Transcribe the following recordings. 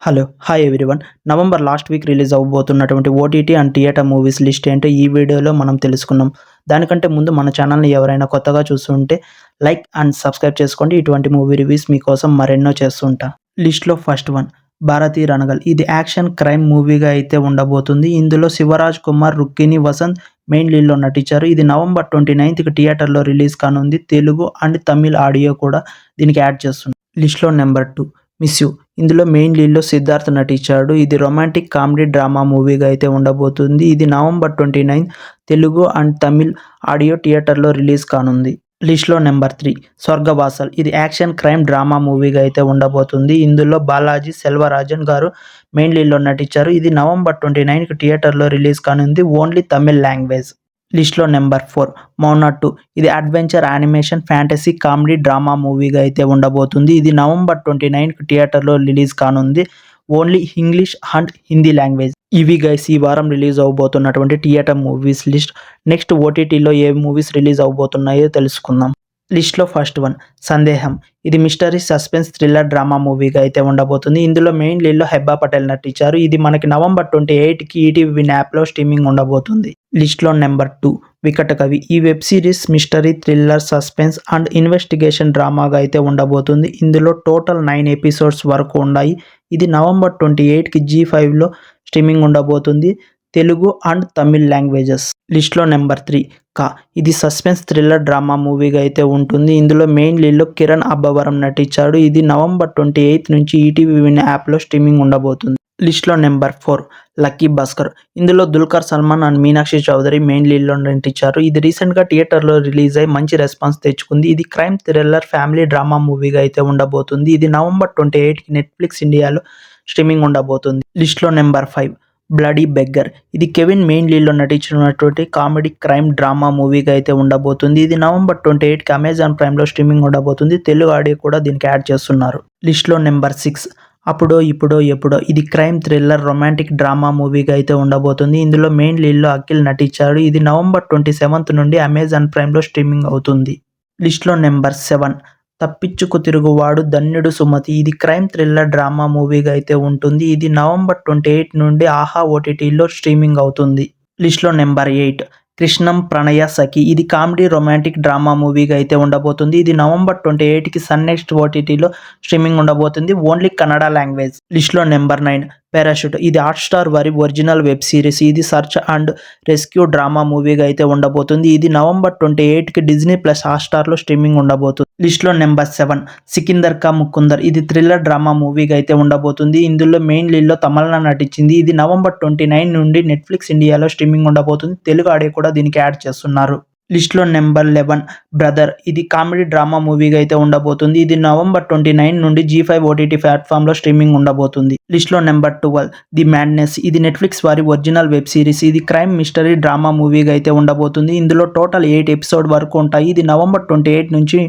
Hello! Hi everyone. November last week release అవ్వబోతున్నటువంటి OTT and theatre movies list ఏంటో ఈ వీడియోలో మనం తెలుసుకుందాం. దానికంటే ముందు మన ఛానల్‌ని ఎవరైనా కొత్తగా చూస్తుంటే లైక్ అండ్ సబ్స్క్రైబ్ చేసుకోండి. ఇటువంటి మూవీ రివ్యూస్ మీకోసం మరెన్నో చేస్తుంటా. లిస్ట్‌లో ఫస్ట్ వన్ 'భారతీ రణగల్'. ఇది యాక్షన్ క్రైమ్ మూవీగా అయితే ఉండబోతుంది. ఇందులో శివరాజ్ కుమార్, రుక్మిణి వసంత్ మెయిన్ లీడ్‌లో నటించారు. ఇది నవంబర్ 29కి థియేటర్‌లో రిలీజ్ కానుంది. తెలుగు అండ్ తమిళ్ ఆడియో కూడా దీనికి యాడ్ చేస్తున్నారు. లిస్ట్‌లో నెంబర్ 2 మిస్ యూ. ఇందులో మెయిన్ లీడ్‌లో సిద్ధార్థ్ నటించాడు. ఇది రొమాంటిక్ కామెడీ డ్రామా మూవీగా అయితే ఉండబోతుంది. ఇది November 29 Telugu and Tamil audio థియేటర్‌లో రిలీజ్ కానుంది. లిస్ట్‌లో నెంబర్ 3 స్వర్గవాసల్. ఇది యాక్షన్ క్రైమ్ డ్రామా మూవీగా అయితే ఉండబోతుంది. ఇందులో బాలాజీ సెల్వరాజన్ గారు మెయిన్ లీడ్‌లో నటించారు. ఇది నవంబర్ 29కి థియేటర్‌లో రిలీజ్ కానుంది. Only Tamil language. లిస్ట్‌లో నెంబర్ 4 మౌన 2. ఇది adventure, animation, fantasy, comedy drama మూవీగా అయితే ఉండబోతుంది. ఇది నవంబర్ 29కి థియేటర్‌లో రిలీజ్ కానుంది. Only English and Hindi language. ఇవి గైస్ ఈ వారం రిలీజ్ అవ్వబోతున్నటువంటి థియేటర్ మూవీస్ లిస్ట్. నెక్స్ట్ ఓటీటీలో ఏ మూవీస్ రిలీజ్ అవ్వబోతున్నాయో తెలుసుకుందాం. లిస్ట్‌లో ఫస్ట్ వన్ 'సందేహం'. ఇది మిస్టరీ, సస్పెన్స్, థ్రిల్లర్ డ్రామా మూవీగా అయితే ఉండబోతుంది. ఇందులో మెయిన్ లీడ్‌లో హెబ్బా పటేల్ నటించారు. ఇది మనకి నవంబర్ 28కి ఈటీవీ విన్ యాప్‌లో స్ట్రీమింగ్ ఉండబోతుంది. లిస్ట్‌లో నెంబర్ 2 వికటకవి. ఈ web series mystery, thriller, suspense and investigation డ్రామాగా అయితే ఉండబోతుంది. ఇందులో టోటల్ 9 ఎపిసోడ్స్ వరకు ఉన్నాయి. ఇది నవంబర్ 28కి జీ5లో స్ట్రీమింగ్ ఉండబోతుంది. Telugu and Tamil languages. లిస్ట్‌లో నెంబర్ 3 కా. ఇది సస్పెన్స్ థ్రిల్లర్ డ్రామా మూవీగా అయితే ఉంటుంది. ఇందులో మెయిన్ లీడ్‌లో కిరణ్ అబ్బవరం నటించాడు. ఇది నవంబర్ 28 నుంచి ఈటీవీ విన్ యాప్‌లో స్ట్రీమింగ్ ఉండబోతుంది. లిస్ట్‌లో నెంబర్ 4 లక్కీ భాస్కర్. ఇందులో దుల్కర్ సల్మాన్ అండ్ మీనాక్షి చౌదరి మెయిన్ లీడ్‌లో నటించారు. ఇది రీసెంట్‌గా థియేటర్‌లో రిలీజ్ అయ్యి మంచి రెస్పాన్స్ తెచ్చుకుంది. ఇది క్రైమ్, థ్రిల్లర్, ఫ్యామిలీ డ్రామా మూవీగా అయితే ఉండబోతుంది. ఇది నవంబర్ 28కి నెట్‌ఫ్లిక్స్ ఇండియాలో స్ట్రీమింగ్ ఉండబోతుంది. లిస్ట్‌లో నెంబర్ 5 బ్లడీ బెగ్గర్. ఇది కెవిన్ మెయిన్ లీడ్‌లో నటించినటువంటి కామెడీ క్రైమ్ డ్రామా మూవీగా అయితే ఉండబోతుంది. ఇది నవంబర్ 28కి అమెజాన్ ప్రైమ్‌లో స్ట్రీమింగ్ ఉండబోతుంది. తెలుగు ఆడియో కూడా దీనికి యాడ్ చేస్తున్నారు. లిస్ట్‌లో నెంబర్ 6 అప్పుడో ఇప్పుడో ఎప్పుడో. ఇది క్రైమ్, థ్రిల్లర్, రొమాంటిక్ డ్రామా మూవీగా అయితే ఉండబోతుంది. ఇందులో మెయిన్ లీడ్‌లో అఖిల్ నటించాడు. ఇది నవంబర్ 27 నుండి అమెజాన్ ప్రైమ్‌లో స్ట్రీమింగ్ అవుతుంది. లిస్ట్‌లో నెంబర్ 7 తప్పించుకు తిరుగువాడు ధన్యుడు సుమతి. ఇది క్రైమ్, థ్రిల్లర్, డ్రామా మూవీగా అయితే ఉంటుంది. ఇది నవంబర్ 28 నుండి ఆహా ఓటీటీలో స్ట్రీమింగ్ అవుతుంది. లిస్ట్‌లో నెంబర్ 8 కృష్ణం ప్రణయ సఖి. ఇది కామెడీ, రొమాంటిక్ డ్రామా మూవీగా అయితే ఉండబోతుంది. ఇది నవంబర్ 28కి సన్ నెక్స్ట్ ఓటీటీలో స్ట్రీమింగ్ ఉండబోతుంది. Only Kannada language. లిస్ట్‌లో నెంబర్ 9 పారాషూట్. ఇది హాట్‌స్టార్ వారి ఒరిజినల్ వెబ్ సిరీస్. ఇది సర్చ్ అండ్ రెస్క్యూ డ్రామా మూవీగా అయితే ఉండబోతుంది. ఇది నవంబర్ 28కి డిజ్నీ ప్లస్ హాట్‌స్టార్‌లో స్ట్రీమింగ్ ఉండబోతుంది. లిస్ట్‌లో నెంబర్ 7 సికిందర్ కా ముకుందర్. ఇది థ్రిల్లర్ డ్రామా మూవీగా అయితే ఉండబోతుంది. ఇందులో మెయిన్ లీడ్‌లో తమన్నా నటించింది. ఇది నవంబర్ 29 నుండి నెట్‌ఫ్లిక్స్ ఇండియాలో స్ట్రీమింగ్ ఉండబోతుంది. తెలుగు ఆడియో కూడా దీనికి యాడ్ చేస్తున్నారు. లిస్ట్‌లో నెంబర్ 11 బ్రదర్. ఇది కామెడీ డ్రామా మూవీగా అయితే ఉండబోతుంది. ఇది నవంబర్ 29 నుండి జీ5 ఓటీటీ ప్లాట్‌ఫామ్‌లో స్ట్రీమింగ్ ఉండబోతుంది. లిస్ట్‌లో నెంబర్ 12 ది మ్యాడ్నెస్. ఇది నెట్‌ఫ్లిక్స్ వారి ఒరిజినల్ వెబ్ సిరీస్. ఇది క్రైమ్, మిస్టరీ, డ్రామా మూవీగా అయితే ఉండబోతుంది. ఇందులో టోటల్ 8 ఎపిసోడ్ వరకు ఉంటాయి. ఇది నవంబర్ 28 నుంచి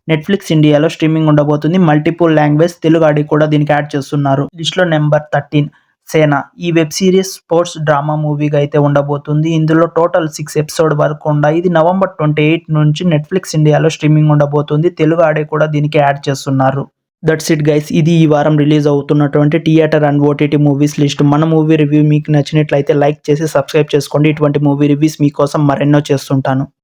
నెట్‌ఫ్లిక్స్ ఇండియాలో స్ట్రీమింగ్ ఉండబోతుంది. Multiple language. తెలుగు ఆడియో కూడా దీనికి యాడ్ చేస్తున్నారు. లిస్ట్‌లో నెంబర్ 13 సేన. ఈ వెబ్ సిరీస్ స్పోర్ట్స్ డ్రామా మూవీగా అయితే ఉండబోతుంది. ఇందులో టోటల్ 6 ఎపిసోడ్ వరకు ఉన్నాయి. ఇది నవంబర్ 28 నుంచి నెట్‌ఫ్లిక్స్ ఇండియాలో స్ట్రీమింగ్ ఉండబోతుంది. తెలుగు ఆడియో కూడా దీనికి యాడ్ చేస్తున్నారు. That's it guys. ఇది ఈ వారం రిలీజ్ అవుతున్నటువంటి theatre and OTT movies list. మన మూవీ రివ్యూ మీకు నచ్చినట్లయితే లైక్ చేసి సబ్స్క్రైబ్ చేసుకోండి. ఇటువంటి మూవీ రివ్యూస్ మీకోసం మరెన్నో చేస్తుంటాను.